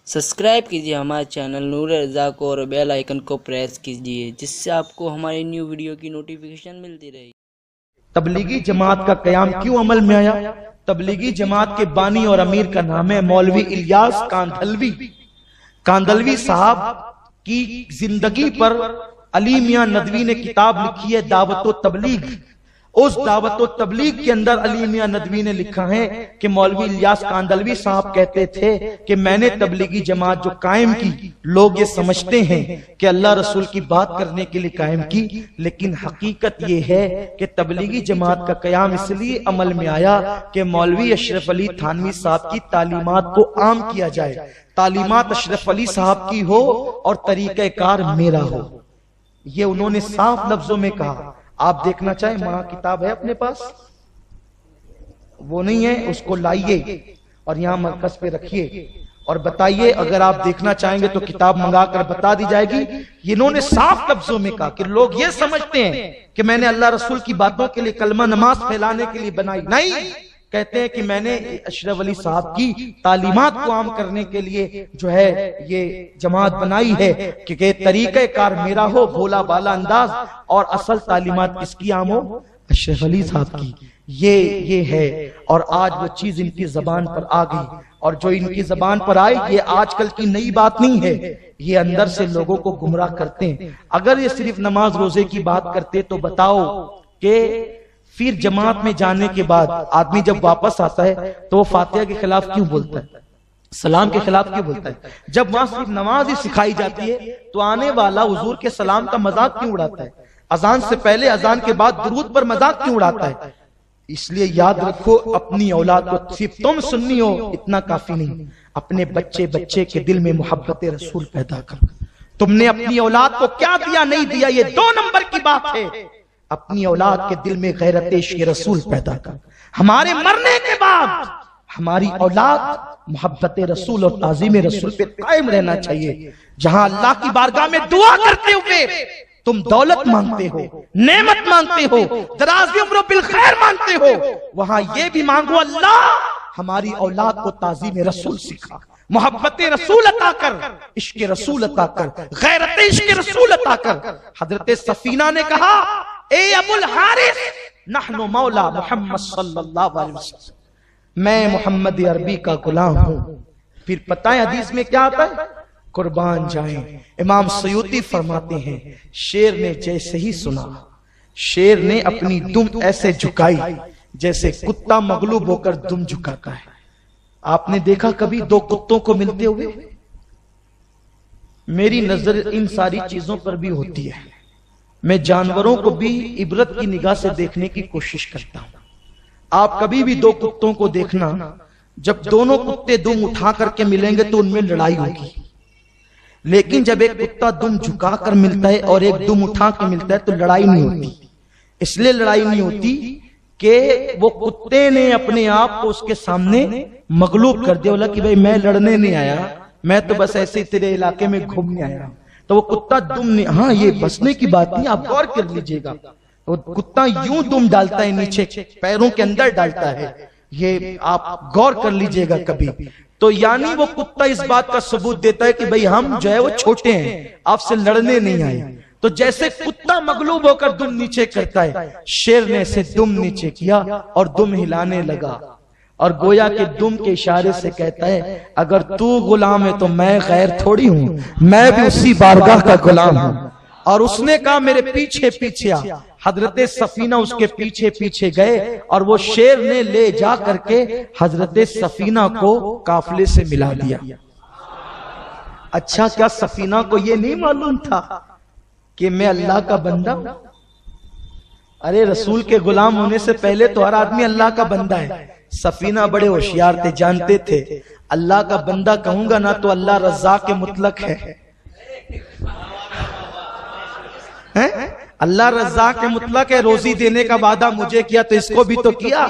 Subscribe कीजिए हमारे channel नूर रज़ा को और बेल आइकन को प्रेस कीजिए जिससे आपको हमारी न्यू वीडियो की नोटिफिकेशन मिलती रहे। तबलीगी जमात का कयाम क्यों अमल में आया? तबलीगी जमात के बानी और अमीर का नाम है मौलवी इलियास कांदलवी साहब की जिंदगी पर अली मियां नदवी ने किताब लिखी है दावत तबलीग। उस दावत तबलीग के अंदर अली मियां नदवी ने लिखा है कि मौलवी इलियास कांदलवी साहब कहते थे कि मैंने तबलीगी जमात जो कायम की, लोग ये समझते हैं कि अल्लाह रसूल की बात करने के लिए कायम की, लेकिन हकीकत ये है कि तबलीगी जमात का कयाम इसलिए अमल में आया कि मौलवी अशरफ अली थानवी साहब की तालीमात को आम किया जाए, तालीमात अशरफ अली साहब की हो और तरीक़ेकार मेरा हो। ये उन्होंने साफ लफ्जों में कहा। आप देखना चाहें, महा किताब है अपने पास, वो नहीं है, उसको लाइए और यहां मरकज पे रखिए और बताइए। अगर आप देखना चाहेंगे तो किताब मंगाकर बता दी जाएगी। इन्होंने साफ लफ्जों में कहा कि लोग ये समझते हैं कि मैंने अल्लाह रसूल की बातों के लिए कलमा नमाज फैलाने के लिए बनाई, नहीं, कहते हैं कि मैंने अशरफ अली साहब की तालीमात को आम करने के लिए जो है ये जमात बनाई है कि तरीक़ेकार मेरा हो, भोला बाला अंदाज, और असल तालीमात किसकी आम हो? अशरफ अली साहब की। ये है, और आज वो चीज इनकी जबान पर आ गई, और जो इनकी जबान पर आई ये आजकल की नई बात नहीं है, ये अंदर से लोगों को गुमराह करते हैं। अगर ये सिर्फ नमाज रोजे की बात करते तो बताओ कि फिर जमात में जाने के बाद आदमी जब वापस आता है तो वो फातिहा के खिलाफ क्यों बोलता है, सलाम के खिलाफ क्यों बोलता है? जब वहां सिर्फ नमाज ही सिखाई जाती है तो आने वाला हुजूर के सलाम का मजाक क्यों उड़ाता है? अजान से पहले, अजान के बाद दुरूद पर मजाक क्यों उड़ाता है? इसलिए याद रखो, अपनी औलाद को सिर्फ तुम सुन्नी हो इतना काफी नहीं, अपने बच्चे के दिल में मोहब्बत रसूल पैदा कर। तुमने अपनी औलाद को क्या दिया नहीं दिया ये 2 नंबर की बात है। अपनी औलाद के दिल में गैरत इश्क़ रसूल पैदा कर। हमारे मरने के बाद हमारी औलाद मोहब्बत रसूल और ताज़ीम रसूल पे कायम रहना चाहिए। जहां अल्लाह की बारगाह में दुआ करते हुए तुम दौलत मांगते हो, नेमत मांगते हो, दराज़ी उम्र बिल खैर मांगते हो, वहां ये भी मांगो अल्लाह हमारी औलाद को ताज़ीम रसूल सिखा, मोहब्बत रसूल अता कर, इश्क़ रसूल अता कर, गैरत इश्क़ रसूल अता कर। हजरत सफीना ने कहा, ए अबुल हारिस, नहनु मौला मोहम्मद सल्लल्लाहु अलैहि वसल्लम, मैं मोहम्मद अरबी का गुलाम हूं। फिर पता है हदीस में क्या आता है? कुर्बान जाएं। इमाम सयूती फरमाते हैं, शेर ने जैसे ही सुना, शेर ने अपनी दुम ऐसे झुकाई जैसे कुत्ता मगलूब होकर दुम झुकाता है। आपने देखा कभी 2 कुत्तों को मिलते हुए? मेरी नजर इन सारी चीजों पर भी होती है। मैं जानवरों को भी इबरत की निगाह से देखने की कोशिश करता हूं। आप कभी भी 2 कुत्तों को देखना, जब दोनों कुत्ते दुम उठा करके मिलेंगे तो उनमें लड़ाई होगी, लेकिन जब एक कुत्ता दुम झुका कर मिलता है और एक दुम उठा के मिलता है तो लड़ाई नहीं होती। इसलिए लड़ाई नहीं होती कि वो कुत्ते ने अपने आप को उसके सामने मगलूब कर दिया, बोला कि भाई मैं लड़ने नहीं आया, मैं तो बस ऐसे तेरे इलाके में घूमने आया। तो वो कुत्ता दुम नहीं, हाँ ये बसने की बात नहीं, आप गौर कर लीजिएगा। वो कुत्ता यूं दुम डालता है, नीचे पैरों के अंदर डालता है, ये आप गौर कर लीजिएगा कभी। तो यानी वो कुत्ता इस बात का सबूत देता है कि भाई हम जो है वो छोटे हैं, आपसे लड़ने नहीं आए। तो जैसे कुत्ता मगलूब होकर दुम नीचे करता है, शेर ने ऐसे दुम नीचे किया और दुम हिलाने लगा, और गोया के दुम के इशारे से कहता है, अगर तू गुलाम है तो मैं गैर थोड़ी हूं, मैं भी उसी बारगाह का गुलाम हूं। और उसने कहा मेरे पीछे पीछे आ। हजरत सफीना उसके पीछे पीछे गए और वो शेर ने ले जा करके हजरत सफीना को काफिले से मिला दिया। अच्छा, क्या सफीना को ये नहीं मालूम था कि मैं अल्लाह का बंदा? अरे रसूल के गुलाम होने से पहले तो हर आदमी अल्लाह का बंदा है। सफीना बड़े होशियार थे, जानते थे अल्लाह का बंदा कहूंगा ना तो अल्लाह रज़्ज़ाक़ के मुतलक है, अल्लाह रज़्ज़ाक़ के मुतलक है, रोजी देने का वादा मुझे किया तो इसको भी तो किया,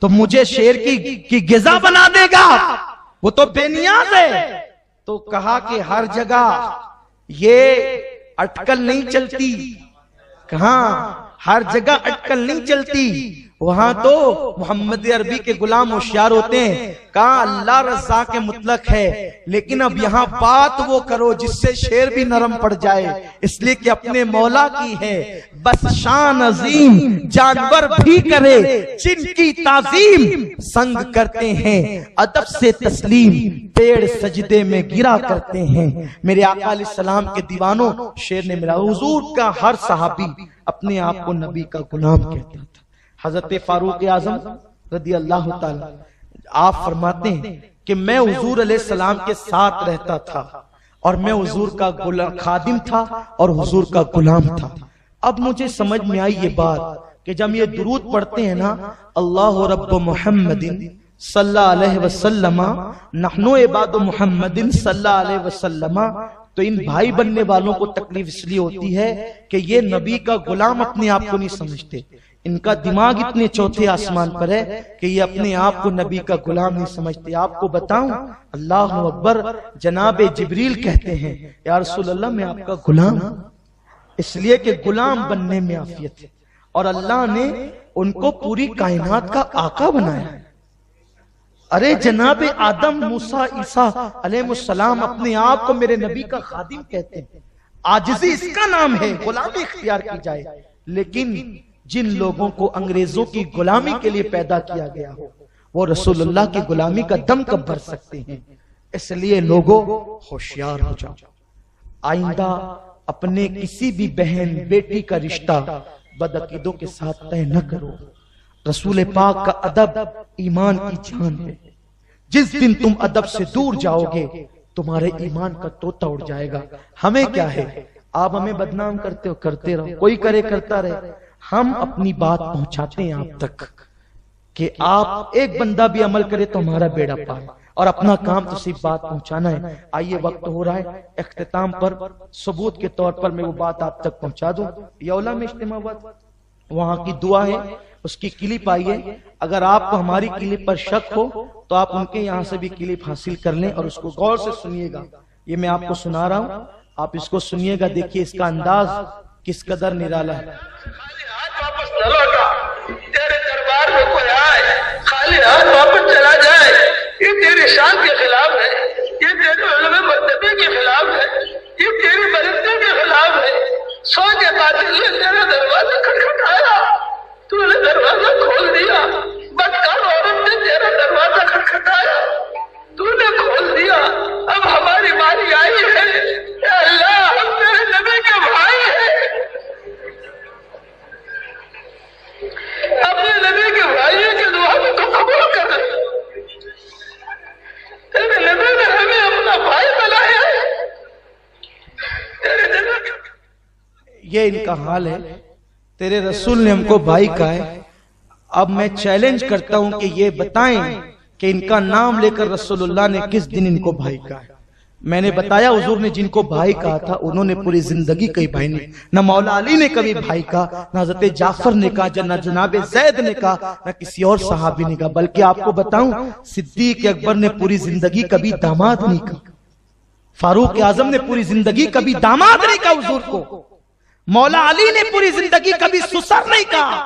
तो मुझे शेर की गिज़ा बना देगा, वो तो बेनियाज है। तो कहा कि हर जगह ये अटकल नहीं चलती, कहां हर जगह अटकल नहीं चलती, وہاں تو محمد عربی کے غلام ہوشیار ہوتے ہیں، کہا اللہ رزاق مطلق ہے، لیکن اب یہاں بات وہ کرو جس سے شیر بھی نرم پڑ جائے، اس لیے کہ اپنے مولا کی ہے بس شان عظیم، جانور بھی کرے جن کی تعظیم، سنگ کرتے ہیں ادب سے تسلیم، پیڑ سجدے میں گرا کرتے ہیں۔ میرے آقا علیہ السلام کے دیوانوں، شیر نے ملا، حضور کا ہر صحابی اپنے آپ کو نبی کا غلام کہتا تھا۔ حضرت فاروق اعظم رضی اللہ تعالی آپ فرماتے ہیں کہ میں حضور علیہ السلام کے ساتھ رہتا تھا اور میں حضور کا خادم تھا اور حضور کا غلام تھا۔ اب مجھے سمجھ میں آئی یہ بات کہ جب یہ درود پڑھتے ہیں نا، اللہ رب محمد صلی اللہ علیہ وسلم نحن عباد محمد صلی اللہ علیہ وسلم، تو ان بھائی بننے والوں کو تکلیف اس لیے ہوتی ہے کہ یہ نبی کا غلام اپنے آپ کو نہیں سمجھتے، ان کا دماغ اتنے چوتھے آسمان پر ہے کہ یہ اپنے آپ کو نبی کا غلام نہیں سمجھتے۔ آپ کو بتاؤں، اللہ اکبر، جناب جبریل کہتے ہیں یا رسول اللہ میں آپ کا غلام ہوں، اس لیے کہ غلام بننے میں عافیت ہے، اور اللہ نے ان کو پوری کائنات کا آقا بنایا ہے۔ ارے جناب آدم، موسیٰ، عیسیٰ علیہ السلام اپنے آپ کو میرے نبی کا خادم کہتے ہیں، عاجزی اس کا نام ہے، غلامی اختیار کی جائے، لیکن جن لوگوں کو انگریزوں کی غلامی کے لیے پیدا کیا گیا ہو وہ رسول اللہ کی غلامی کا دم کب بھر سکتے ہیں؟ اس لیے لوگوں ہوشیار ہو جاؤ، آئندہ اپنے کسی بھی بہن بیٹی کا رشتہ بدعقیدوں کے ساتھ طے نہ کرو۔ رسول پاک کا ادب ایمان کی جان ہے، جس دن تم ادب سے دور جاؤ گے تمہارے ایمان کا طوطا اڑ جائے گا۔ ہمیں کیا ہے، آپ ہمیں بدنام کرتے ہو، کرتے رہو، کوئی کرے کرتا رہے، ہم اپنی بات پہنچاتے ہیں آپ تک کہ آپ ایک بندہ بھی عمل کرے تو ہمارا بیڑا پائے، اور اپنا کام تو صرف بات پہنچانا ہے۔ آئیے وقت ہو رہا ہے، اختتام پر ثبوت کے طور پر میں وہ بات آپ تک پہنچا دوں۔ یولا میں اجتماع ہوا، وہاں کی دعا ہے، اس کی کلپ آئیے، اگر آپ کو ہماری کلپ پر شک ہو تو آپ ان کے یہاں سے بھی کلپ حاصل کر لیں اور اس کو غور سے سنیے گا۔ یہ میں آپ کو سنا رہا ہوں، آپ اس کو سنیے گا، دیکھیے اس کا انداز کس قدر نرالا ہے۔ واپس نہ لوٹا، تیرے دربار میں کوئی آئے خالی ہاتھ واپس چلا جائے، یہ تیری شان کے خلاف ہے، یہ تیرے علم مرتبے کے خلاف ہے، یہ تیری بلندی کے خلاف ہے۔ سو کے قاتل نے تیرا دروازہ کھٹکھٹایا، تو نے دروازہ کھول دیا، بدکار عورت نے تیرا دروازہ کھٹکھٹایا، تو نے کھول دیا۔ اب ہماری باری آئی ہے، اے اللہ ہم تیرے نبی کے بھائی ہیں، اپنے نبی کے بھائیوں کی دعا کو قبول کر لے۔ تیرے نبی نے ہمیں اپنا بھائی بنایا ہے، تیرے نبی یہ ان کا حال ہے، تیرے رسول نے ہم کو بھائی کہا ہے۔ اب میں چیلنج کرتا ہوں کہ یہ بتائیں کہ ان کا نام لے کر رسول اللہ نے کس دن ان کو بھائی کہا ہے۔ میں نے بتایا حضور نے جن کو بھائی کہا تھا انہوں نے پوری زندگی کئی بھائی نہیں، نہ مولا علی نے کبھی بھائی کہا، نہ حضرت جعفر نے کہا، نہ جناب زید نے کہا، نہ کسی اور صحابی نے کہا، بلکہ آپ کو بتاؤں صدیق اکبر نے پوری زندگی کبھی داماد نہیں کہا، فاروق اعظم نے پوری زندگی کبھی داماد نہیں کہا حضور کو، مولا علی نے پوری زندگی کبھی سسر نہیں کہا،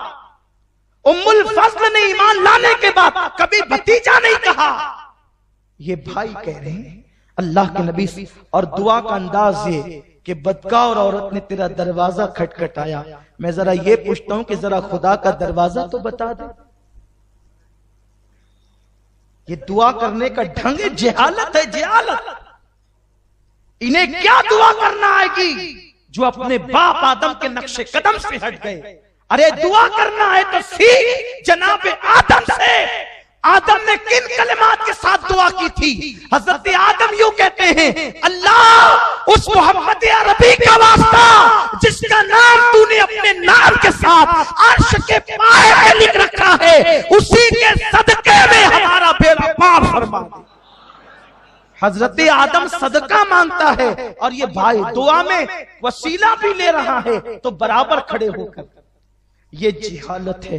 ام الفضل نے ایمان لانے کے بعد کبھی بھتیجا نہیں کہا، یہ بھائی کہہ رہے ہیں اللہ کے نبی۔ اور دعا کا انداز یہ کہ بدکار عورت نے تیرا دروازہ کھٹکھٹایا، میں ذرا یہ پوچھتا ہوں کہ ذرا خدا کا دروازہ تو بتا دے۔ یہ دعا کرنے کا ڈھنگ جہالت ہے، جہالت۔ انہیں کیا دعا کرنا آئے گی جو اپنے باپ آدم کے نقش قدم سے ہٹ گئے؟ ارے دعا کرنا ہے تو سیکھ جناب آدم سے۔ آدم نے کن کلمات کے ساتھ دعا کی تھی؟ حضرت آدم یوں کہتے ہیں، اللہ اس محمد عربی کا واسطہ جس کا نام تو نے اپنے نام کے ساتھ عرش کے پائے پہ لکھ رکھا ہے، اسی کے صدقے میں ہمارا بیڑا پار فرما دے۔ حضرت آدم صدقہ مانگتا ہے اور یہ بھائی دعا میں وسیلہ بھی لے رہا ہے، تو برابر کھڑے ہو کر، یہ جہالت ہے۔